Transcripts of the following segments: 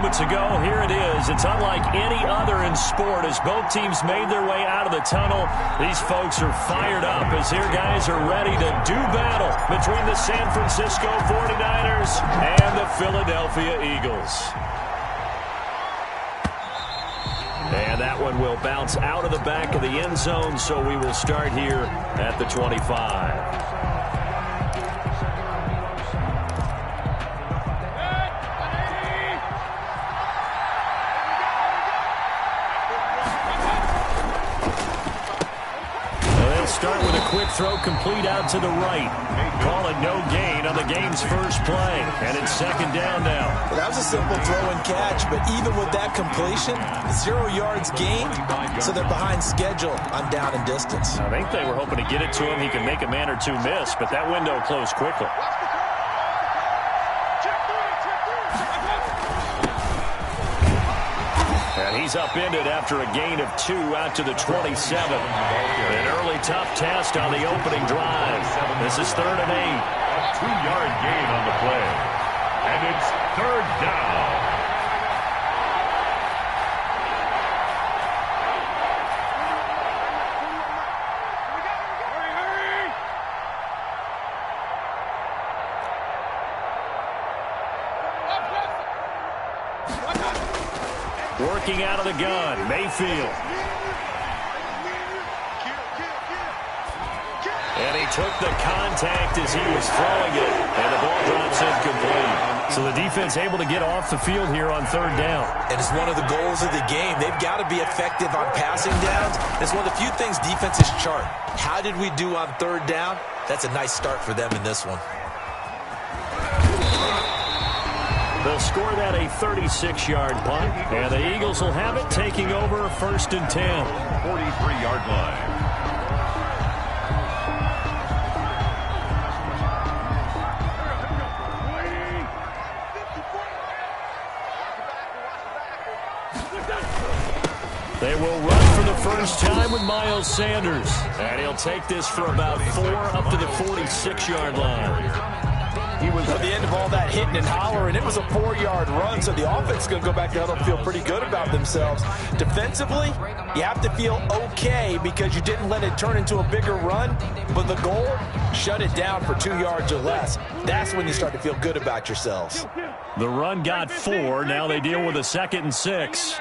moments ago. Here it is. It's unlike any other in sport as both teams made their way out of the tunnel. These folks are fired up as here guys are ready to do battle between the San Francisco 49ers and the Philadelphia Eagles. And that one will bounce out of the back of the end zone, so we will start here at the 25. Start with a quick throw complete out to the right. Call it no gain on the game's first play. And it's second down now. Well, that was a simple throw and catch, but even with that completion, 0 yards gained, so they're behind schedule on down and distance. I think they were hoping to get it to him. He can make a man or two miss, but that window closed quickly. And he's upended after a gain of 2 out to the 27. An early tough test on the opening drive. This is 3rd and 8. A 2-yard gain on the play. And it's 3rd down. Working out of the gun, Mayfield. And he took the contact as he was throwing it, and the ball drops incomplete. So the defense able to get off the field here on 3rd down. And it's one of the goals of the game. They've got to be effective on passing downs. It's one of the few things defenses chart. How did we do on 3rd down? That's a nice start for them in this one. They'll score that a 36-yard punt, and the Eagles will have it taking over 1st and 10. 43-yard line. They will run for the first time with Miles Sanders, and he'll take this for about 4 up to the 46-yard line. He was at the end of all that hitting and hollering. It was a 4-yard run, so the offense is going to go back to huddle and feel pretty good about themselves. Defensively, you have to feel okay because you didn't let it turn into a bigger run, but the goal, shut it down for 2 yards or less. That's when you start to feel good about yourselves. The run got 4. Now they deal with a 2nd and 6.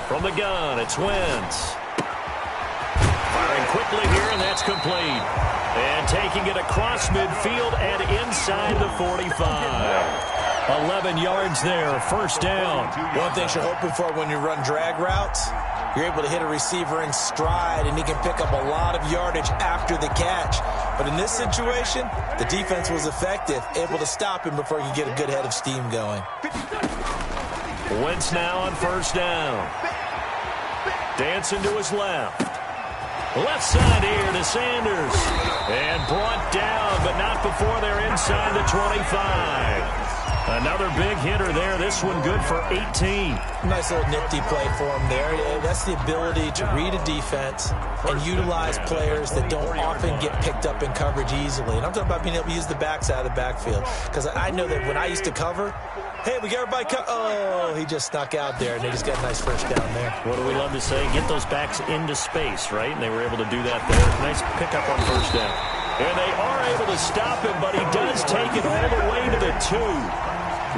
From the gun, it's Wentz. Firing quickly here, and that's complete. And taking it across midfield and inside the 45. 11 yards there, 1st down. One thing you're hoping for when you run drag routes, you're able to hit a receiver in stride, and he can pick up a lot of yardage after the catch. But in this situation, the defense was effective, able to stop him before he could get a good head of steam going. Wentz now on 1st down. Dancing to his left. Left side here to Sanders. And brought down, but not before they're inside the 25. Another big hitter there. This one good for 18. Nice little nifty play for him there. That's the ability to read a defense and utilize players that don't often get picked up in coverage easily. And I'm talking about being able to use the backside of the backfield. Because I know that when I used to cover, hey, we got everybody oh, he just snuck out there, and they just got a nice 1st down there. What do we love to say? Get those backs into space, right? And they were able to do that there. Nice pickup on 1st down. And they are able to stop him, but he does take it all the way to the 2.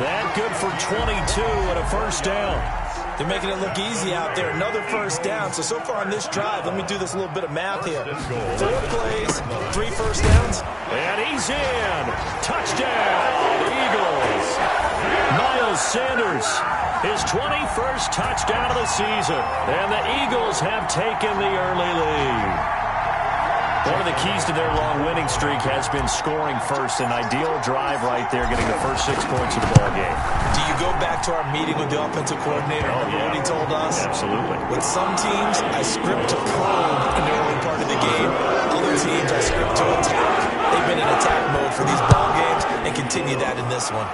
That good for 22 and a 1st down. They're making it look easy out there. Another 1st down. So far on this drive, let me do this little bit of math here. 4 plays, 3 1st downs. And he's in. Touchdown, Eagles. Miles Sanders, his 21st touchdown of the season. And the Eagles have taken the early lead. One of the keys to their long winning streak has been scoring first. An ideal drive right there, getting the first 6 points of the ball game. Do you go back to our meeting with the offensive coordinator? Oh, yeah. What he told us? Absolutely. With some teams, I script to probe in the early part of the game. Other teams, I script to attack. They've been in attack mode for these ball games and continue that in this one.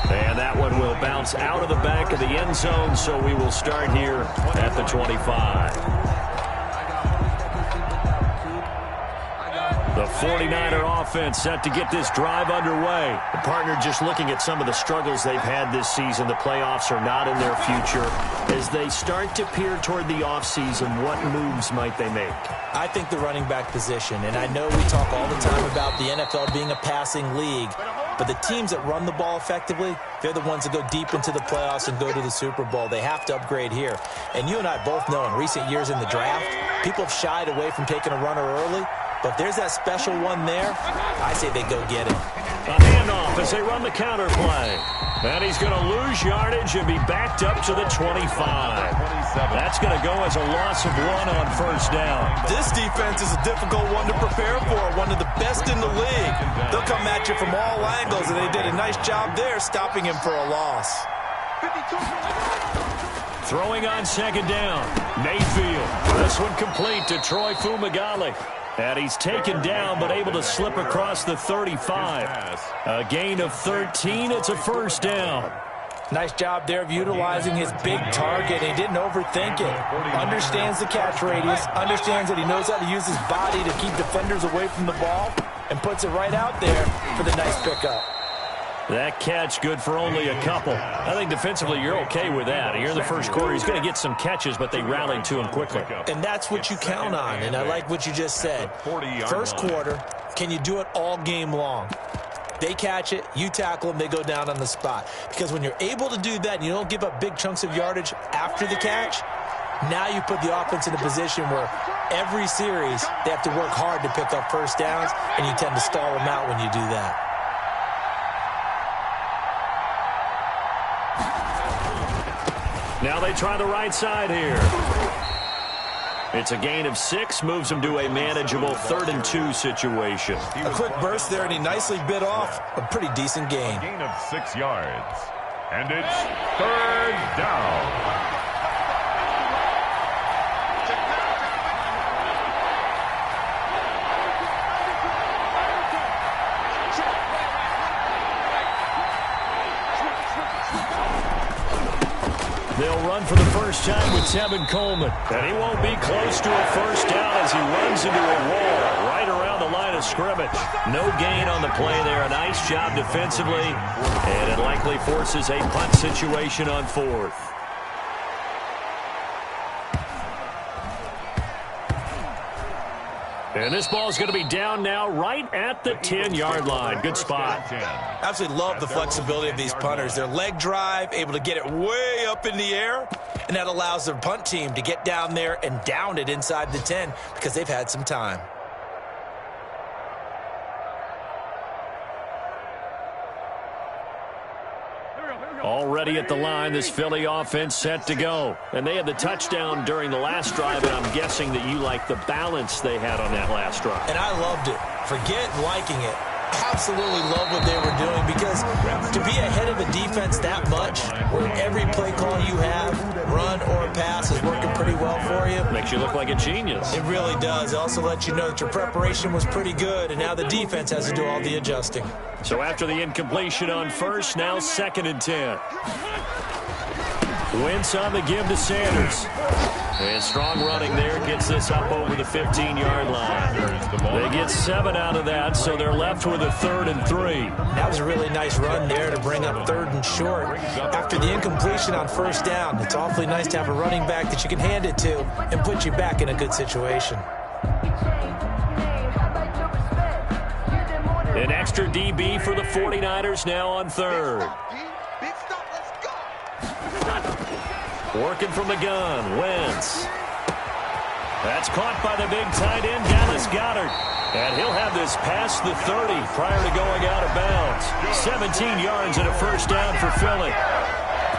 And that one will bounce out of the back of the end zone, so we will start here at the 25. The 49er offense set to get this drive underway. The partner just looking at some of the struggles they've had this season. The playoffs are not in their future. As they start to peer toward the offseason, what moves might they make? I think the running back position, and I know we talk all the time about the NFL being a passing league, but the teams that run the ball effectively, they're the ones that go deep into the playoffs and go to the Super Bowl. They have to upgrade here. And you and I both know in recent years in the draft, people have shied away from taking a runner early. But if there's that special one there, I say they go get it. A handoff as they run the counter play. And he's going to lose yardage and be backed up to the 25. That's going to go as a loss of 1 on first down. This defense is a difficult one to prepare for, one of the best in the league. They'll come at you from all angles, and they did a nice job there stopping him for a loss. Throwing on second down, Mayfield. This one complete to Troy Fumagalli. And he's taken down, but able to slip across the 35. A gain of 13. It's a first down. Nice job there of utilizing his big target. He didn't overthink it. Understands the catch radius. Understands that he knows how to use his body to keep defenders away from the ball. And puts it right out there for the nice pickup. That catch good for only a couple. I think defensively you're okay with that. Here in the first quarter, he's going to get some catches, but they rallied to him quickly. And that's what you count on, and I like what you just said. First quarter, can you do it all game long? They catch it, you tackle them, they go down on the spot. Because when you're able to do that and you don't give up big chunks of yardage after the catch, now you put the offense in a position where every series they have to work hard to pick up first downs, and you tend to stall them out when you do that. Now they try the right side here. It's a gain of 6, moves them to a manageable 3rd and 2 situation. A quick burst there, and he nicely bit off a pretty decent gain. Gain of 6 yards. And it's 3rd down. They'll run for the first time with Tevin Coleman. And he won't be close to a first down as he runs into a wall right around the line of scrimmage. No gain on the play there. A nice job defensively. And it likely forces a punt situation on 4th. And this ball is going to be down now right at the 10-yard line. Good spot. Absolutely love the flexibility of these punters. Their leg drive, able to get it way up in the air, and that allows their punt team to get down there and down it inside the 10 because they've had some time. Already at the line, this Philly offense set to go. And they had the touchdown during the last drive, and I'm guessing that you like the balance they had on that last drive. And I loved it. Forget liking it. Absolutely love what they were doing, because to be ahead of a defense that much, where every play call you have, run or pass, is working pretty well for you. Makes you look like a genius. It really does. It also lets you know that your preparation was pretty good, and now the defense has to do all the adjusting. So after the incompletion on first, now 2nd and 10. Wentz on the give to Sanders. And strong running there gets this up over the 15-yard line. They get 7 out of that, so they're left with a 3rd and 3. That was a really nice run there to bring up 3rd and short. After the incompletion on first down, it's awfully nice to have a running back that you can hand it to and put you back in a good situation. An extra DB for the 49ers now on 3rd. Working from the gun, Wentz. That's caught by the big tight end, Dallas Goedert. And he'll have this past the 30 prior to going out of bounds. 17 yards and a first down for Philly.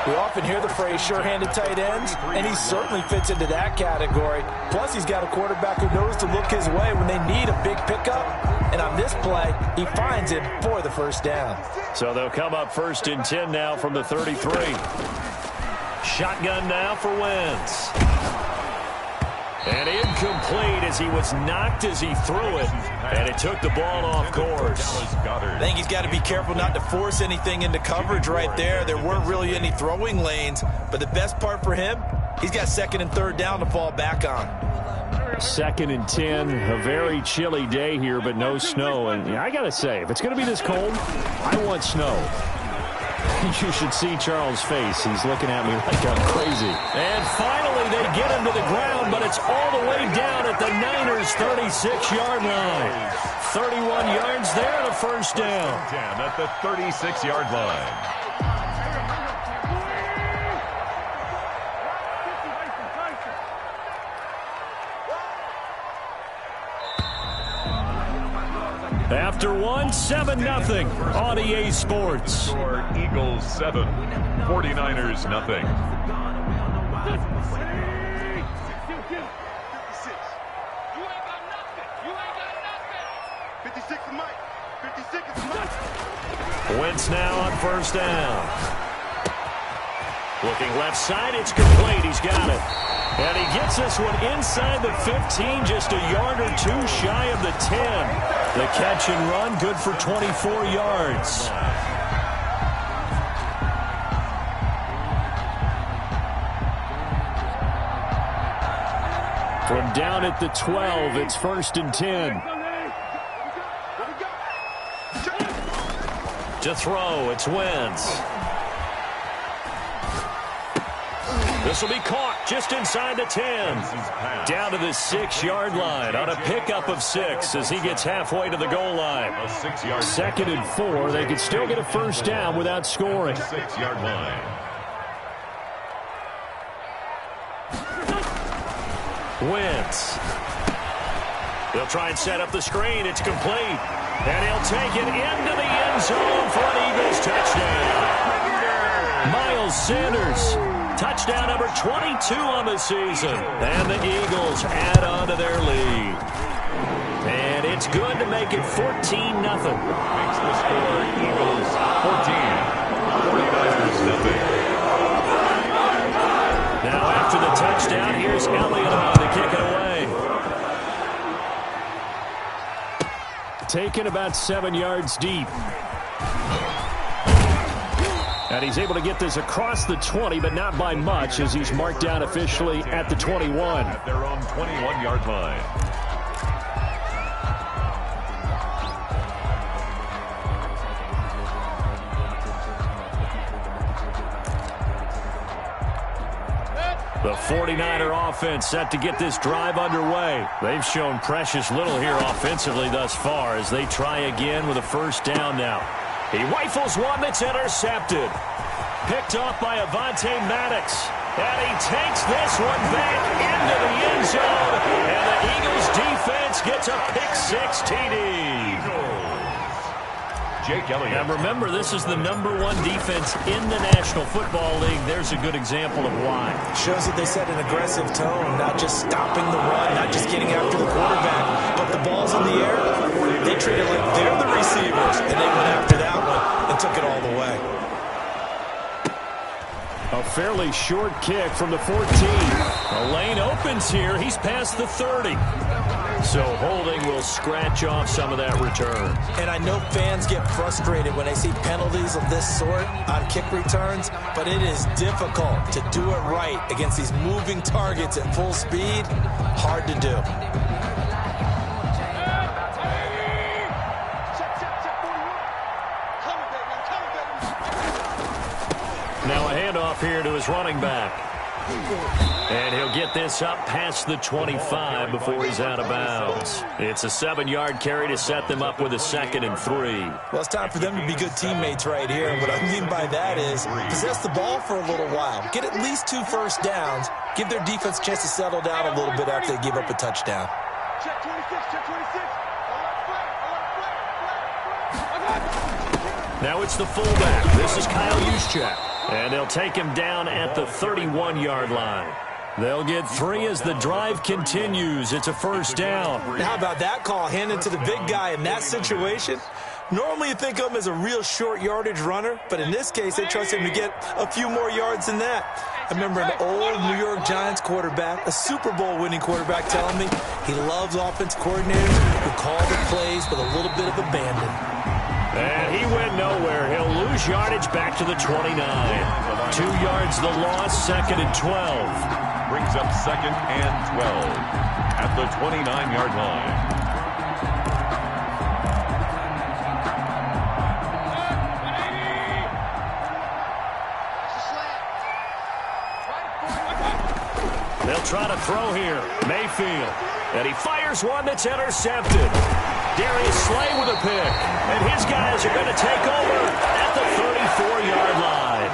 We often hear the phrase sure-handed tight ends, and he certainly fits into that category. Plus, he's got a quarterback who knows to look his way when they need a big pickup. And on this play, he finds him for the first down. So they'll come up 1st and 10 now from the 33. Shotgun now for Wentz. And incomplete as he was knocked as he threw it. And it took the ball off course. I think he's got to be careful not to force anything into coverage right there. There weren't really any throwing lanes. But the best part for him, he's got 2nd and 3rd down to fall back on. 2nd and 10, a very chilly day here, but no snow. And I got to say, if it's going to be this cold, I want snow. You should see Charles' face. He's looking at me like I'm crazy. And finally, they get him to the ground, but it's all the way down at the Niners' 36-yard line. 31 yards there and a first down. At the 36-yard line. After one, 7-0 on EA Sports. Eagles 7, 49ers nothing. Wentz now on first down. Looking left side, it's complete. He's got it. And he gets this one inside the 15, just a yard or two shy of the 10. The catch and run, good for 24 yards. From down at the 12, it's 1st and 10. To throw, it's Wentz. This will be caught just inside the 10. Down to the 6-yard line on a pickup of 6 as he gets halfway to the goal line. 2nd and 4. They could still get a first down without scoring. 6-yard line. Wentz. He'll try and set up the screen. It's complete. And he'll take it into the end zone for an Eagles touchdown. Miles Sanders. Touchdown number 22 on the season. And the Eagles add on to their lead. And it's good to make it 14-0. Makes the score Eagles 14, 49ers nothing. Now after the touchdown, here's Elliott on to kick it away. Taken about 7 yards deep. And he's able to get this across the 20, but not by much, as he's marked down officially at the 21. At their own 21-yard line. The 49er offense set to get this drive underway. They've shown precious little here offensively thus far as they try again with a first down now. He rifles one that's intercepted. Picked off by Avonte Maddox. And he takes this one back into the end zone. And the Eagles defense gets a pick-6 TD. Jake Elliott. And remember, this is the #1 defense in the National Football League. There's a good example of why. Shows that they set an aggressive tone, not just stopping the run, not just getting after the quarterback, but the ball's in the air. They treat it like they're the receivers, and they went after that one and took it all the way. A fairly short kick from the 14. The lane opens here. He's past the 30. So holding will scratch off some of that return. And I know fans get frustrated when they see penalties of this sort on kick returns, but it is difficult to do it right against these moving targets at full speed. Hard to do. Now a handoff here to his running back. And he'll get this up past the 25 before he's out of bounds. It's a 7-yard carry to set them up with a 2nd and 3. Well, it's time for them to be good teammates right here. And what I mean by that is possess the ball for a little while. Get at least 2 first downs. Give their defense a chance to settle down a little bit after they give up a touchdown. Check 26, check 26. Now it's the fullback. This is Kyle Juszczyk. And they'll take him down at the 31-yard line. They'll get 3 as the drive continues. It's a first down. How about that call handed to the big guy in that situation? Normally you think of him as a real short yardage runner, but in this case they trust him to get a few more yards than that. I remember an old New York Giants quarterback, a Super Bowl winning quarterback, telling me he loves offense coordinators who call the plays with a little bit of abandon. And he went nowhere. He'll lose yardage back to the 29. 2 yards the loss, 2nd and 12. Brings up 2nd and 12. at the 29-yard line. They'll try to throw here. Mayfield. And he fires one that's intercepted. Darius Slay with a pick. And his guys are going to take over at the 34-yard line.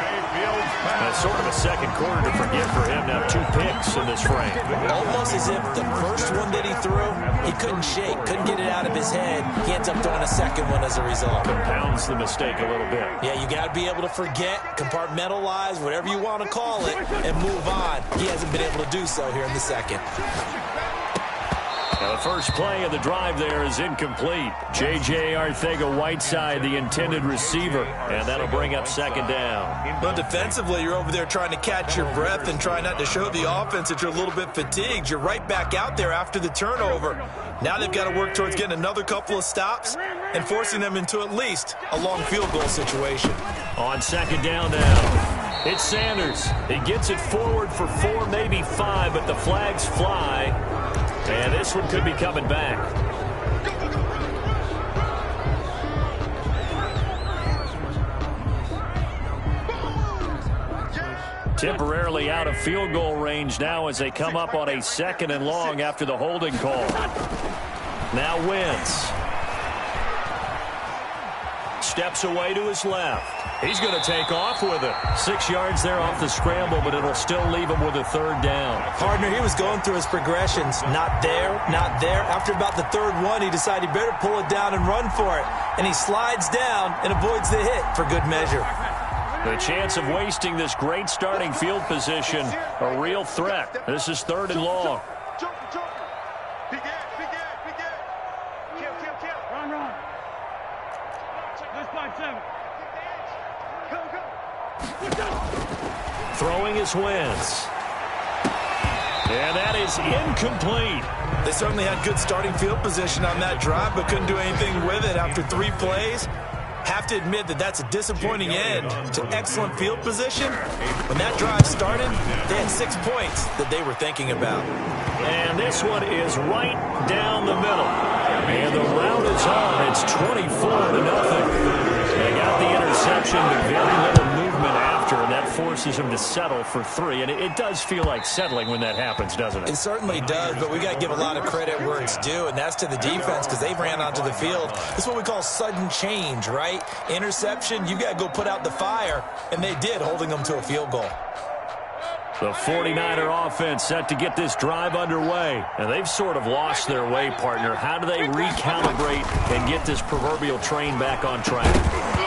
That's sort of a second quarter to forget for him. Now 2 picks in this frame. Almost as if the first one that he threw, he couldn't shake, couldn't get it out of his head. He ends up throwing a second one as a result. Compounds the mistake a little bit. Yeah, you got to be able to forget, compartmentalize, whatever you want to call it, and move on. He hasn't been able to do so here in the second. Now the first play of the drive there is incomplete. J.J. Arcega-Whiteside, the intended receiver, and that'll bring up second down. But defensively, you're over there trying to catch your breath and try not to show the offense that you're a little bit fatigued. You're right back out there after the turnover. Now they've got to work towards getting another couple of stops and forcing them into at least a long field goal situation. On second down now, it's Sanders. He gets it forward for 4, maybe 5, but the flags fly. And this one could be coming back. Temporarily out of field goal range now as they come up on a 2nd and long after the holding call. Now Wentz. Steps away to his left. He's going to take off with it. 6 yards there off the scramble, but it'll still leave him with a 3rd down. Partner, he was going through his progressions. Not there, not there. After about the 3rd one, he decided he better pull it down and run for it. And he slides down and avoids the hit for good measure. The chance of wasting this great starting field position, a real threat. This is 3rd and long. Big gap. Kill. Run. Let's 5-7. Throwing is Wentz. And that is incomplete. They certainly had good starting field position on that drive, but couldn't do anything with it after 3 plays. Have to admit that that's a disappointing end to excellent field position. When that drive started, they had 6 points that they were thinking about. And this one is right down the middle. And the route is on. It's 24-0. They got the interception, but very little movement after, and that forces him to settle for 3. And it does feel like settling when that happens, doesn't it? It certainly does, but we got to give a lot of credit where it's due, and that's to the defense because they ran onto the field. This is what we call sudden change, right? Interception, you got to go put out the fire, and they did, holding them to a field goal. The 49er offense set to get this drive underway. And they've sort of lost their way, partner. How do they recalibrate and get this proverbial train back on track?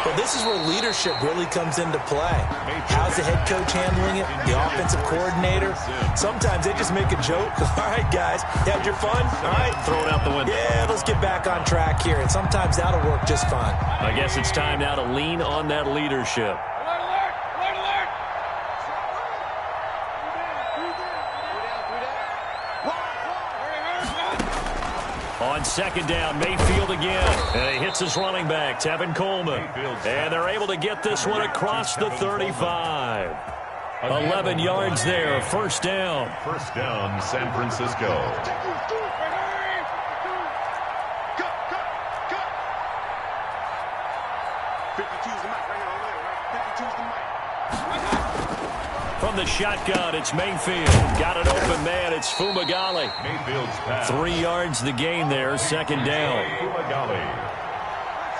Well, this is where leadership really comes into play. How's the head coach handling it? The offensive coordinator? Sometimes they just make a joke. All right, guys, you had your fun? All right. Throw it out the window. Yeah, let's get back on track here. And sometimes that'll work just fine. I guess it's time now to lean on that leadership. On second down, Mayfield again. And he hits his running back, Tevin Coleman. And they're able to get this one across the 35. 11 yards there, 1st down. 1st down, San Francisco. From the shotgun, it's Mayfield. Got an open man. It's Fumagalli. Mayfield's pass. 3 yards the gain there, 2nd down. Fumagalli.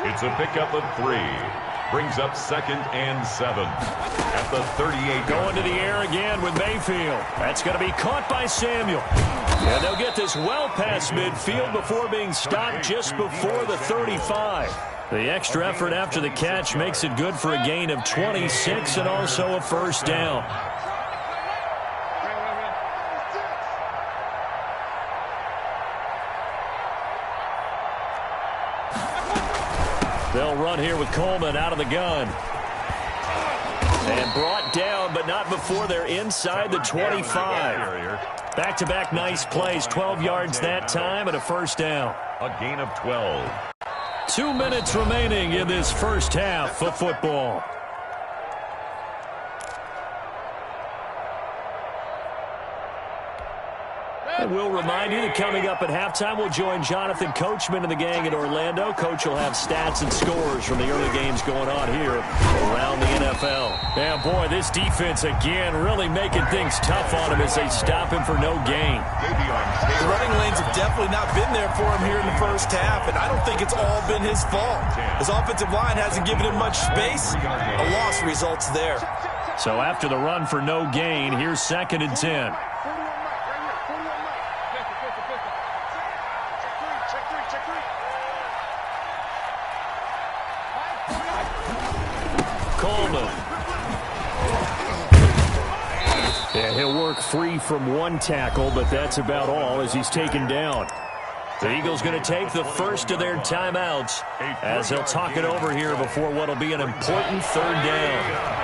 It's a pickup of 3. Brings up 2nd and 7 at the 38. Going to the air again with Mayfield. That's going to be caught by Samuel. And they'll get this well past midfield before being stopped just before the 35. The extra effort after the catch makes it good for a gain of 26 and also a 1st down. They'll run here with Coleman out of the gun. And brought down, but not before they're inside the 25. Back-to-back nice plays, 12 yards that time and a 1st down. A gain of 12. 2 minutes remaining in this first half of football. And we'll remind you that coming up at halftime, we'll join Jonathan Coachman and the gang in Orlando. Coach will have stats and scores from the early games going on here around the NFL. And boy, this defense again really making things tough on him as they stop him for no gain. The running lanes have definitely not been there for him here in the first half, and I don't think it's all been his fault. His offensive line hasn't given him much space. A loss results there. So after the run for no gain, here's 2nd and 10. Coleman. And he'll work free from one tackle, but that's about all as he's taken down. The Eagles going to take the first of their timeouts as they'll talk it over here before what will be an important 3rd down.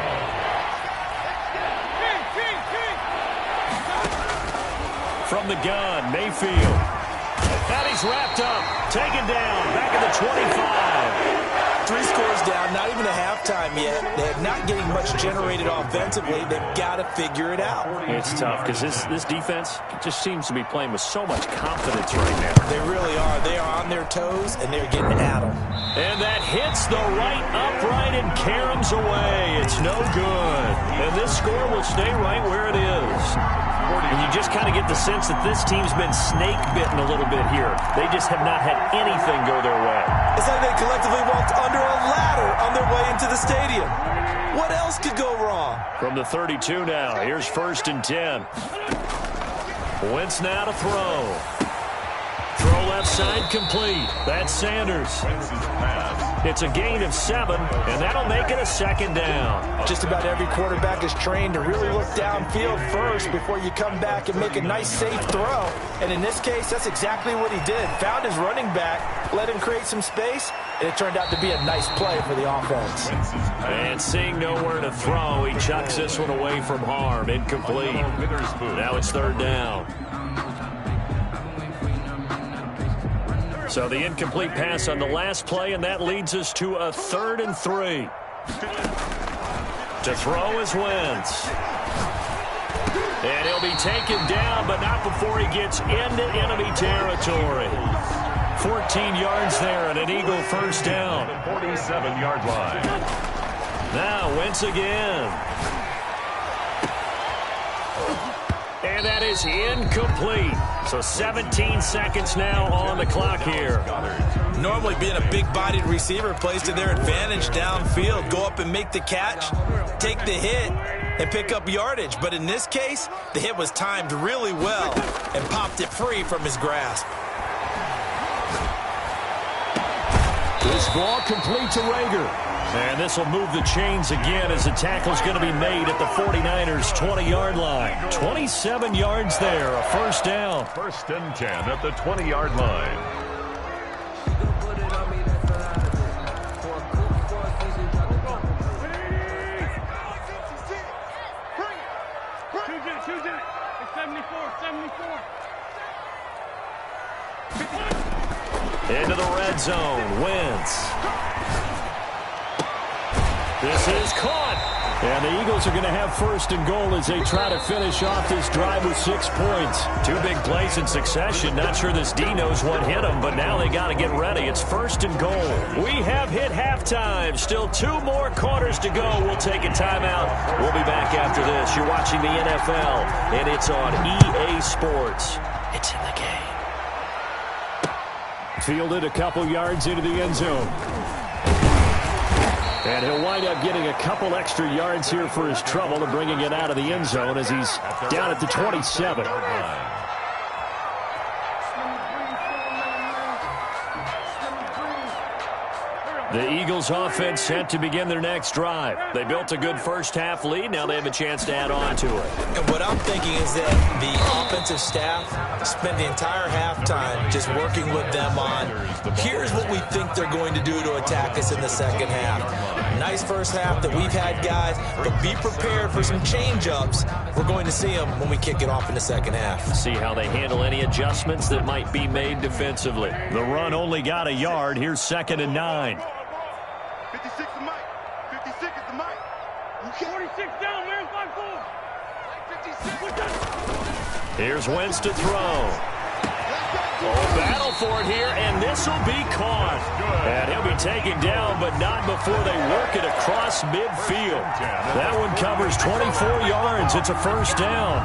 From the gun, Mayfield. And he's wrapped up, taken down, back at the 25. 3 scores down, not even a halftime yet. They're not getting much generated offensively. They've got to figure it out. It's tough because this defense just seems to be playing with so much confidence right now. They really are. They are on their toes, and they're getting at them. And that hits the right upright and caroms away. It's no good. And this score will stay right where it is. And you just kind of get the sense that this team's been snake-bitten a little bit here. They just have not had anything go their way. It's like they collectively walked under a ladder on their way into the stadium. What else could go wrong? From the 32 now, here's 1st and 10. Wentz now to throw. Throw left side complete. That's Sanders. It's a gain of 7, and that'll make it a 2nd down. Just about every quarterback is trained to really look downfield first before you come back and make a nice, safe throw. And in this case, that's exactly what he did. Found his running back, let him create some space, and it turned out to be a nice play for the offense. And seeing nowhere to throw, he chucks this one away from harm. Incomplete. Now it's 3rd down. So the incomplete pass on the last play, and that leads us to a 3rd and 3. To throw is Wentz. And he'll be taken down, but not before he gets into enemy territory. 14 yards there and an Eagle 1st down. 47-yard line. Now Wentz again. And that is incomplete. So 17 seconds now on the clock here. Normally being a big-bodied receiver plays to their advantage downfield. Go up and make the catch, take the hit, and pick up yardage. But in this case, the hit was timed really well and popped it free from his grasp. This ball complete to Rager. And this will move the chains again as the tackle's going to be made at the 49ers' 20-yard line. 27 yards there, a 1st down. 1st and 10 at the 20-yard line. Into the red zone, Wentz. This is caught. And the Eagles are going to have 1st and goal as they try to finish off this drive with 6 points. 2 big plays in succession. Not sure this D knows what hit them, but now they got to get ready. It's 1st and goal. We have hit halftime. Still 2 more quarters to go. We'll take a timeout. We'll be back after this. You're watching the NFL, and it's on EA Sports. It's in the game. Fielded a couple yards into the end zone. And he'll wind up getting a couple extra yards here for his trouble and bringing it out of the end zone as he's down at the 27. The Eagles offense set to begin their next drive. They built a good first half lead. Now they have a chance to add on to it. And what I'm thinking is that the offensive staff spent the entire halftime just working with them on, here's what we think they're going to do to attack us in the second half. Nice first half that we've had, guys, but be prepared for some change-ups. We're going to see them when we kick it off in the second half. See how they handle any adjustments that might be made defensively. The run only got a yard. Here's 2nd and 9. 56 is Mike. 56 is the Mike. 46 down, man. 5-4. Here's Wentz to throw. Oh, battle for it here, and this will be caught. And he'll be taken down, but not before they work it across midfield. That one covers 24 yards. It's a first down.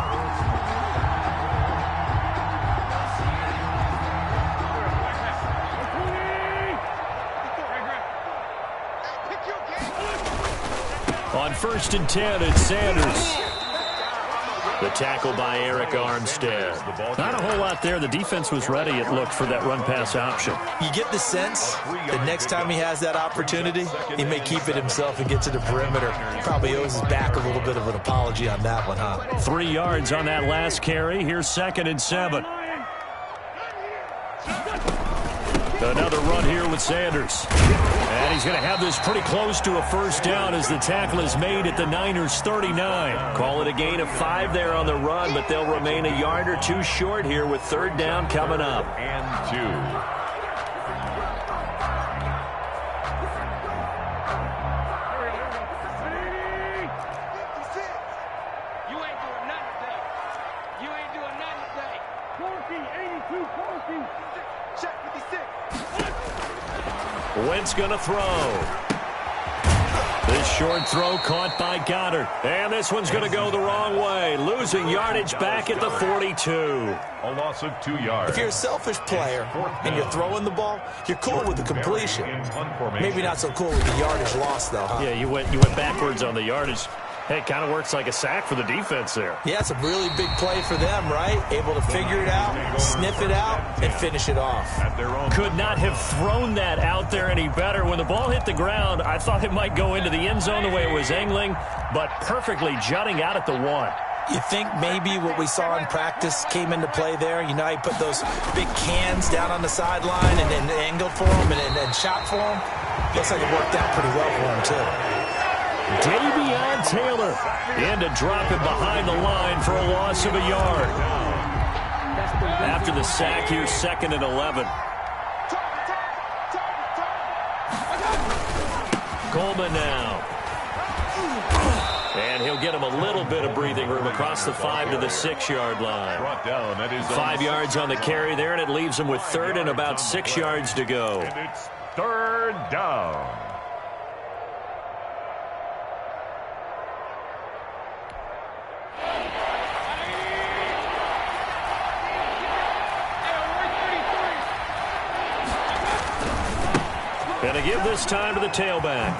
On 1st and 10, it's Sanders. The tackle by Eric Armstead. Not a whole lot there. The defense was ready, it looked, for that run-pass option. You get the sense that next time he has that opportunity, he may keep it himself and get to the perimeter. Probably owes his back a little bit of an apology on that one, huh? 3 yards on that last carry. Here's 2nd and 7. Another run here with Sanders. And he's going to have this pretty close to a first down as the tackle is made at the Niners' 39. Call it a gain of 5 there on the run, but they'll remain a yard or 2 short here with 3rd down coming up. And 2. Wentz going to throw. This short throw caught by Goddard. And this one's going to go the wrong way. Losing yardage back at the 42. A loss of 2 yards. If you're a selfish player and you're throwing the ball, you're cool with the completion. Maybe not so cool with the yardage loss, though, huh? Yeah, you went backwards on the yardage. Hey, it kind of works like a sack for the defense there. Yeah, it's a really big play for them, right? Able to figure it out, sniff it out, and finish it off. Could not have thrown that out there any better. When the ball hit the ground, I thought it might go into the end zone the way it was angling, but perfectly jutting out at the 1. You think maybe what we saw in practice came into play there? You know, he put those big cans down on the sideline and then angled for him and shot for him. Looks like it worked out pretty well for him, too. Davion Taylor in to drop him behind the line for a loss of a yard. After the sack, here's 2nd and 11. Coleman now. And he'll get him a little bit of breathing room across the 5 to the 6-yard line. 5 yards on the carry there, and it leaves him with 3rd and about 6 yards to go. And it's 3rd down. Going to give this time to the tailback.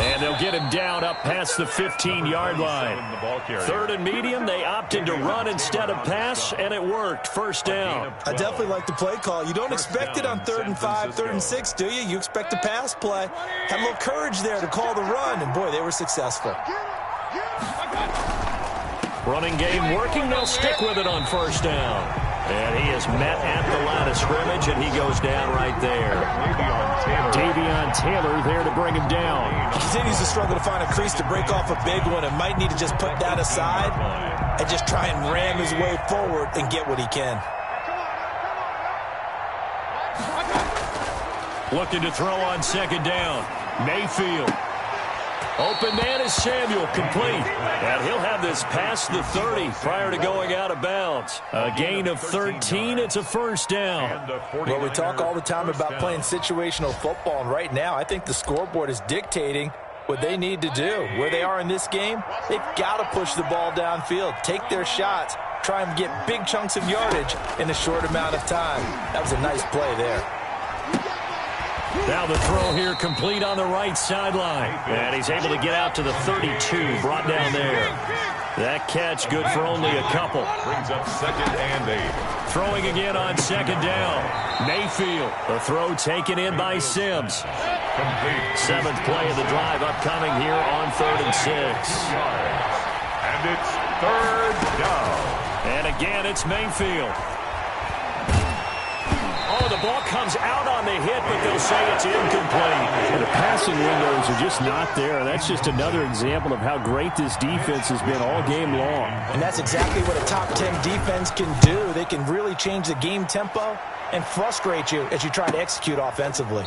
And they'll get him down up past the 15-yard line. 3rd and medium, they opted to run instead of pass, and it worked. First down. I definitely like the play call. You don't expect it on 3rd and 5, 3rd and 6, do you? You expect a pass play. Had a little courage there to call the run, and boy, they were successful. Running game working. They'll stick with it on first down. And he is met at the line of scrimmage, and he goes down right there. Davion Taylor there to bring him down. He continues to struggle to find a crease to break off a big one and might need to just put that aside and just try and ram his way forward and get what he can. Looking to throw on 2nd down. Mayfield. Open man is Samuel, complete. And he'll have this past the 30 prior to going out of bounds. A gain of 13, it's a first down. Well, we talk all the time about playing situational football, and right now I think the scoreboard is dictating what they need to do. Where they are in this game, they've got to push the ball downfield, take their shots, try and get big chunks of yardage in a short amount of time. That was a nice play there. Now the throw here complete on the right sideline. And he's able to get out to the 32, brought down there. That catch good for only a couple. Brings up 2nd and 8. Throwing again on 2nd down. Mayfield. The throw taken in by Sims. Complete. 7th play of the drive upcoming here on 3rd and 6. And it's 3rd down. And again, it's Mayfield. Oh, the ball comes out on the hit, but they'll say it's incomplete. And the passing windows are just not there. That's just another example of how great this defense has been all game long. And that's exactly what a top 10 defense can do. They can really change the game tempo and frustrate you as you try to execute offensively.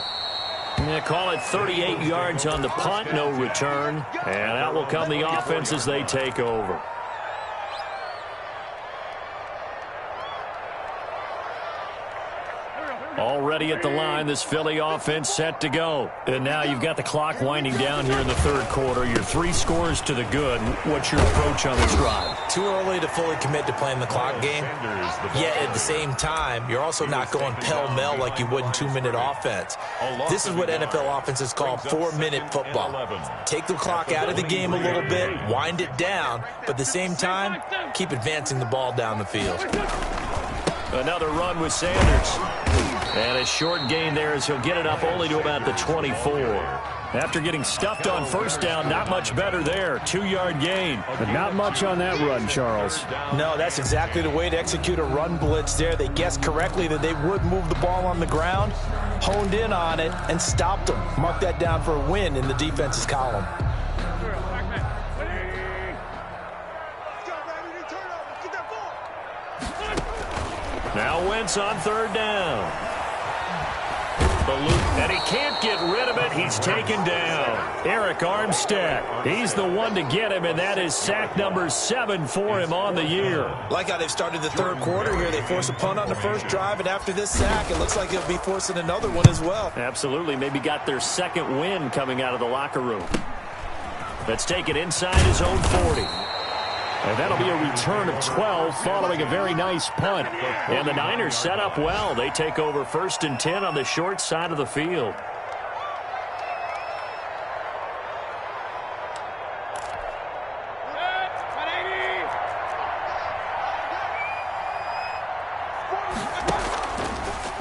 Yeah, call it 38 yards on the punt, no return. And out will come the offense as they take over. Already at the line, this Philly offense set to go. And now you've got the clock winding down here in the third quarter. You're 3 scores to the good. What's your approach on this drive? Too early to fully commit to playing the clock game. Yet at the same time, you're also not going pell-mell like you would in 2-minute offense. This is what NFL offenses call 4-minute football. Take the clock out of the game a little bit, wind it down, but at the same time, keep advancing the ball down the field. Another run with Sanders. And a short gain there as he'll get it up only to about the 24. After getting stuffed on first down, not much better there. 2-yard gain. But not much on that run, Charles. No, that's exactly the way to execute a run blitz there. They guessed correctly that they would move the ball on the ground, honed in on it, and stopped them. Mark that down for a win in the defense's column. Now Wentz on third down. The loop, and he can't get rid of it. He's taken down. Eric Armstead. He's the one to get him, and that is sack number 7 for him on the year. Like how they've started the third quarter here. They force a punt on the first drive, and after this sack, it looks like they'll be forcing another one as well. Absolutely. Maybe got their second win coming out of the locker room. Let's take it inside his own 40. And that'll be a return of 12 following a very nice punt. And the Niners set up well. They take over 1st and 10 on the short side of the field.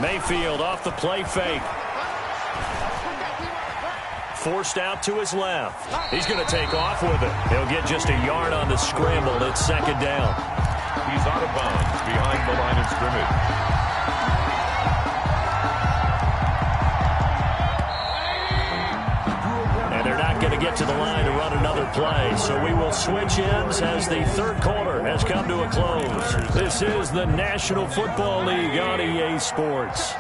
Mayfield off the play fake. Forced out to his left. He's going to take off with it. He'll get just a yard on the scramble. It's 2nd down. He's out of bounds behind the line of scrimmage. And they're not going to get to the line to run another play. So we will switch ends as the third quarter has come to a close. This is the National Football League on EA Sports.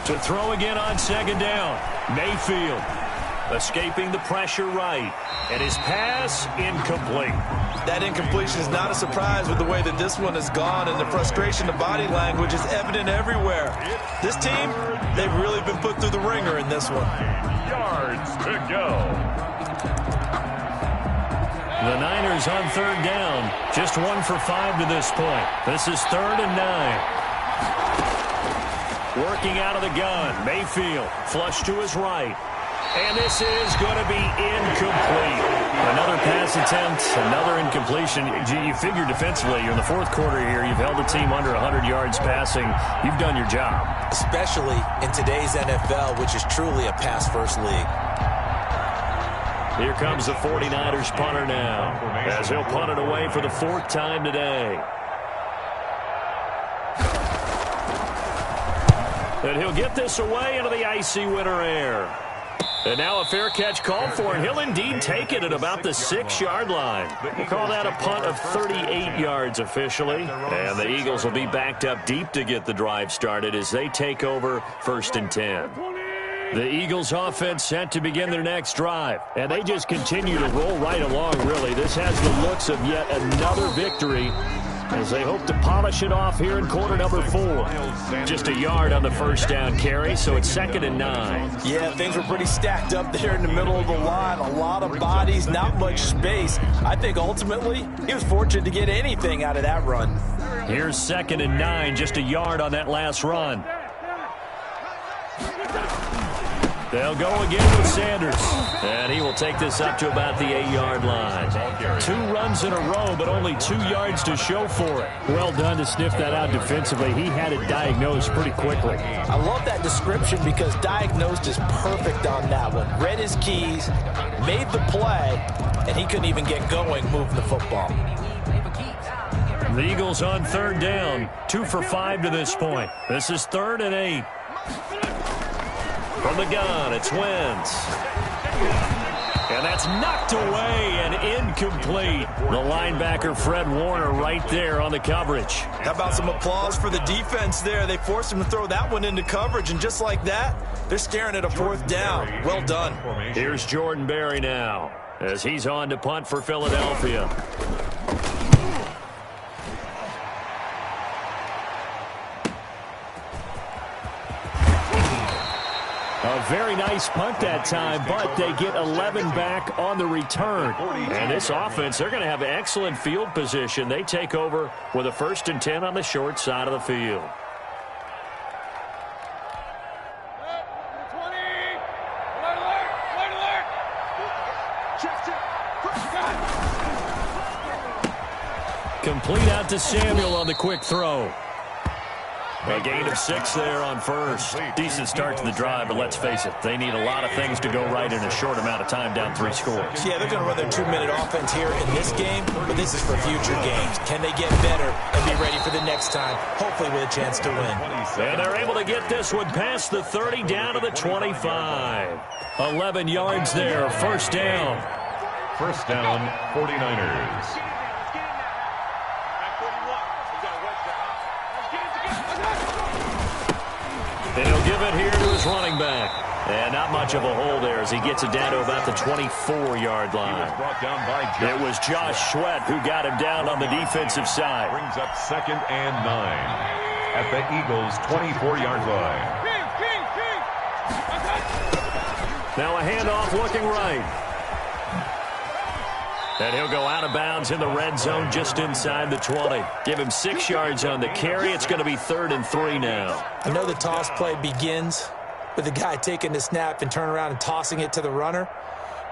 To throw again on 2nd down. Mayfield escaping the pressure right. And his pass incomplete. That incompletion is not a surprise with the way that this one has gone, and the frustration of body language is evident everywhere. This team, they've really been put through the ringer in this one. Yards to go. The Niners on 3rd down. Just 1 for 5 to this point. This is 3rd and 9. Working out of the gun. Mayfield flush to his right. And this is going to be incomplete. Another pass attempt, another incompletion. You figure defensively, you're in the 4th quarter here. You've held the team under 100 yards passing. You've done your job. Especially in today's NFL, which is truly a pass-first league. Here comes the 49ers punter now, as he'll punt it away for the 4th time today. And he'll get this away into the icy winter air. And now a fair catch called for, and he'll indeed take it at about the 6-yard line. We'll call that a punt of 38 yards officially. And the Eagles will be backed up deep to get the drive started as they take over 1st and 10. The Eagles offense set to begin their next drive. And they just continue to roll right along, really. This has the looks of yet another victory as they hope to polish it off here in quarter number 4. Just a yard on the first down carry, so it's 2nd and 9. Yeah, things were pretty stacked up there in the middle of the line. A lot of bodies, not much space. I think ultimately he was fortunate to get anything out of that run. Here's 2nd and 9, just a yard on that last run. They'll go again with Sanders. And he will take this up to about the 8-yard line. 2 runs in a row, but only 2 yards to show for it. Well done to sniff that out defensively. He had it diagnosed pretty quickly. I love that description because diagnosed is perfect on that one. Read his keys, made the play, and he couldn't even get going moving the football. The Eagles on 3rd down. 2 for 5 to this point. This is 3rd and 8. From the gun, it's Wentz. And And that's knocked away and incomplete. The linebacker, Fred Warner, right there on the coverage. How about some applause for the defense there? They forced him to throw that one into coverage, and just like that, they're staring at a 4th down. Well done. Here's Jordan Berry now as he's on to punt for Philadelphia. A very nice punt that time, but they get 11 back on the return. And this offense, they're going to have excellent field position. They take over with a 1st and 10 on the short side of the field. Complete out to Samuel on the quick throw. A gain of 6 there on first. Decent start to the drive, but let's face it, they need a lot of things to go right in a short amount of time, down 3 scores. Yeah, they're going to run their 2-minute offense here in this game, but this is for future games. Can they get better and be ready for the next time, hopefully with a chance to win? And they're able to get this one past the 30 down to the 25. 11 yards there, 1st down. 1st down, 49ers. And he'll give it here to his running back. And not much of a hole there as he gets it down to about the 24-yard line. It was Josh Sweat who got him down on the defensive side. Brings up 2nd and 9 at the Eagles' 24-yard line. Now a handoff looking right. And he'll go out of bounds in the red zone just inside the 20. Give him 6 yards on the carry. It's going to be 3rd and 3 now. I know the toss play begins with the guy taking the snap and turn around and tossing it to the runner.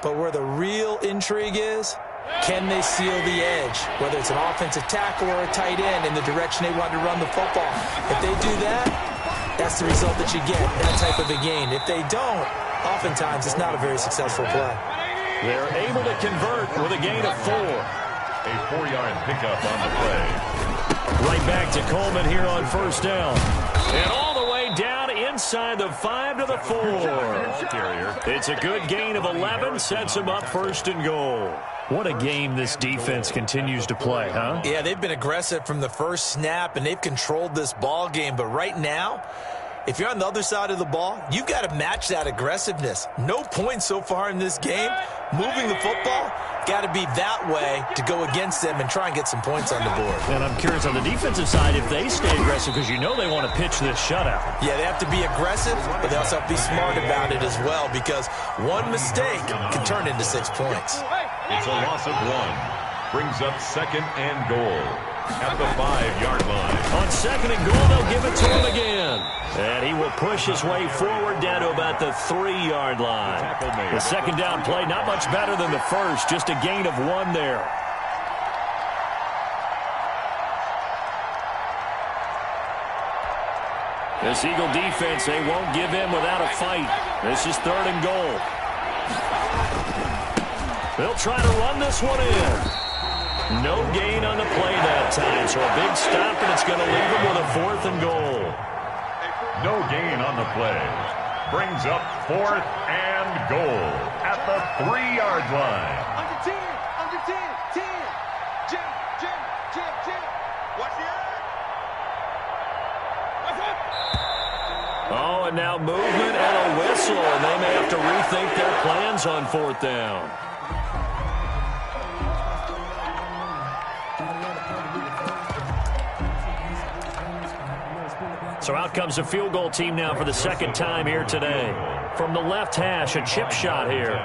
But where the real intrigue is, can they seal the edge? Whether it's an offensive tackle or a tight end in the direction they want to run the football. If they do that, that's the result that you get, that type of a gain. If they don't, oftentimes it's not a very successful play. They're able to convert with a gain of 4. A 4-yard pickup on the play. Right back to Coleman here on 1st down. And all the way down inside the 5 to the 4. It's a good gain of 11, sets him up 1st and goal. What a game this defense continues to play, huh? Yeah, they've been aggressive from the first snap, and they've controlled this ball game. But right now, if you're on the other side of the ball, you've got to match that aggressiveness. No points so far in this game. Moving the football, got to be that way to go against them and try and get some points on the board. And I'm curious on the defensive side if they stay aggressive, because you know they want to pitch this shutout. Yeah, they have to be aggressive, but they also have to be smart about it as well, because one mistake can turn into 6 points. It's a loss of 1. Brings up 2nd and goal at the 5-yard line. On 2nd and goal, they'll give it to him again. And he will push his way forward down to about the 3-yard line. The 2nd down play, not much better than the first, just a gain of 1 there. This Eagle defense, they won't give in without a fight. This is 3rd and goal. They'll try to run this one in. No gain on the play that time, so a big stop, and it's going to leave them with a 4th and goal. No gain on the play. Brings up 4th and goal at the 3-yard line. Under 10, under 10, 10. Jim, Jim, Jim, Jim. Watch the eye. What's up? Oh, and now movement and a whistle, and they may have to rethink their plans on 4th down. So out comes the field goal team now for the 2nd time here today. From the left hash, a chip shot here.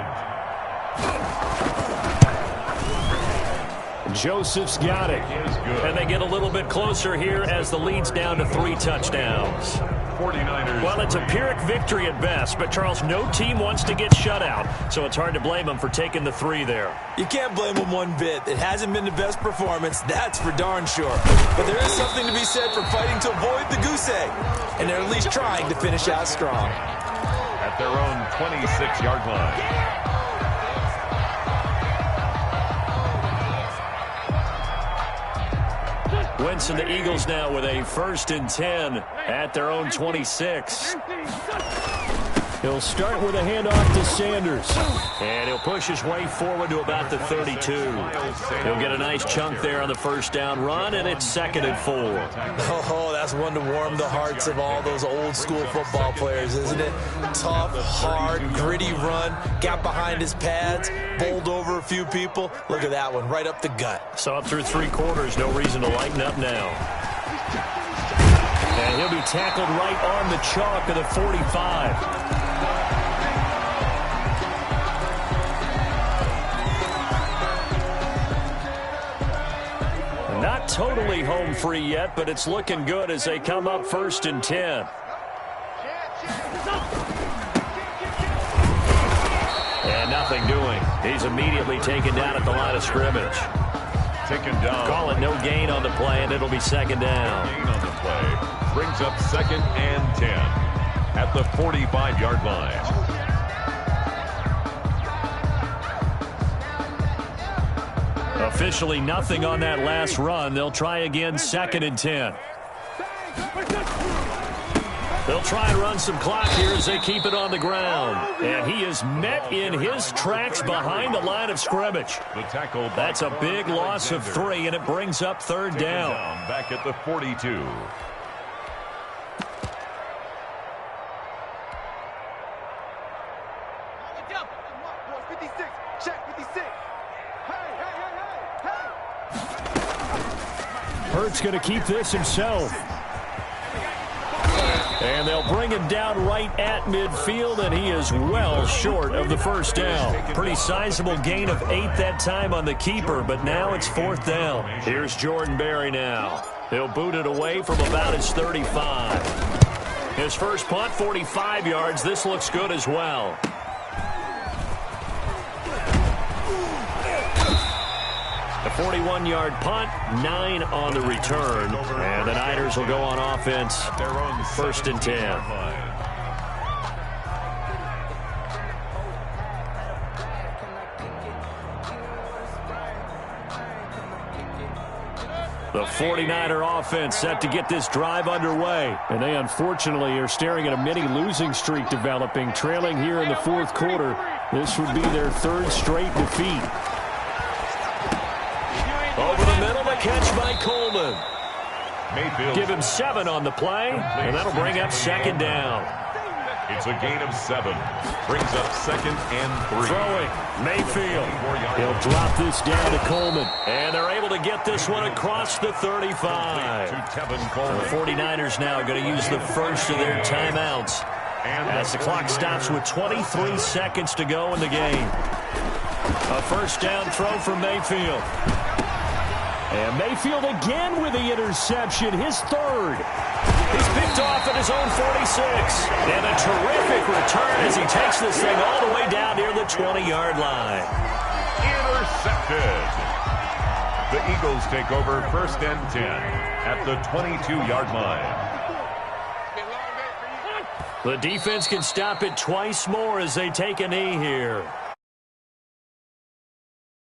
Joseph's got it. And they get a little bit closer here as the lead's down to 3 touchdowns. 49ers. Well, it's a Pyrrhic victory at best, but, Charles, no team wants to get shut out, so it's hard to blame them for taking the 3 there. You can't blame them one bit. It hasn't been the best performance, that's for darn sure. But there is something to be said for fighting to avoid the goose egg, and they're at least trying to finish out strong. At their own 26-yard line. Wentz and the Eagles now with a 1st and 10 at their own 26. He'll start with a handoff to Sanders. And he'll push his way forward to about the 32. He'll get a nice chunk there on the first down run, and it's 2nd and 4. Oh, that's one to warm the hearts of all those old-school football players, isn't it? Tough, hard, gritty run, got behind his pads, bowled over a few people. Look at that one, right up the gut. Saw it through 3 quarters, no reason to lighten up now. And he'll be tackled right on the chalk of the 45. Not totally home free yet, but it's looking good as they come up 1st and 10. And nothing doing. He's immediately taken down at the line of scrimmage. Taken down. Call it no gain on the play, and it'll be 2nd down. Gain on the play. Brings up 2nd and 10 at the 45-yard line. Officially nothing on that last run. They'll try again 2nd and 10. They'll try and run some clock here as they keep it on the ground. And he is met in his tracks behind the line of scrimmage. The tackle. That's a big loss of 3, and it brings up 3rd down. Back at the 42. Hurt's going to keep this himself. And they'll bring him down right at midfield, and he is well short of the 1st down. Pretty sizable gain of 8 that time on the keeper, but now it's 4th down. Here's Jordan Berry now. He'll boot it away from about his 35. His first punt, 45 yards. This looks good as well. A 41-yard punt, 9 on the return. And the Niners will go on offense, 1st and 10. The 49er offense set to get this drive underway. And they unfortunately are staring at a mini losing streak developing, trailing here in the 4th quarter. This would be their 3rd straight defeat. Over the middle, the catch by Coleman. Mayfield. Give him 7 on the play, and that'll bring up 2nd down. It's a gain of 7. Brings up 2nd and 3. Throwing, Mayfield. He'll drop this down to Coleman. And they're able to get this one across the 35. The 49ers now going to use the first of their timeouts as the clock stops with 23 seconds to go in the game. A 1st down throw for Mayfield. And Mayfield again with the interception, his 3rd. He's picked off at his own 46. And a terrific return as he takes this thing all the way down near the 20-yard line. Intercepted. The Eagles take over 1st and 10 at the 22-yard line. The defense can stop it twice more as they take a knee here.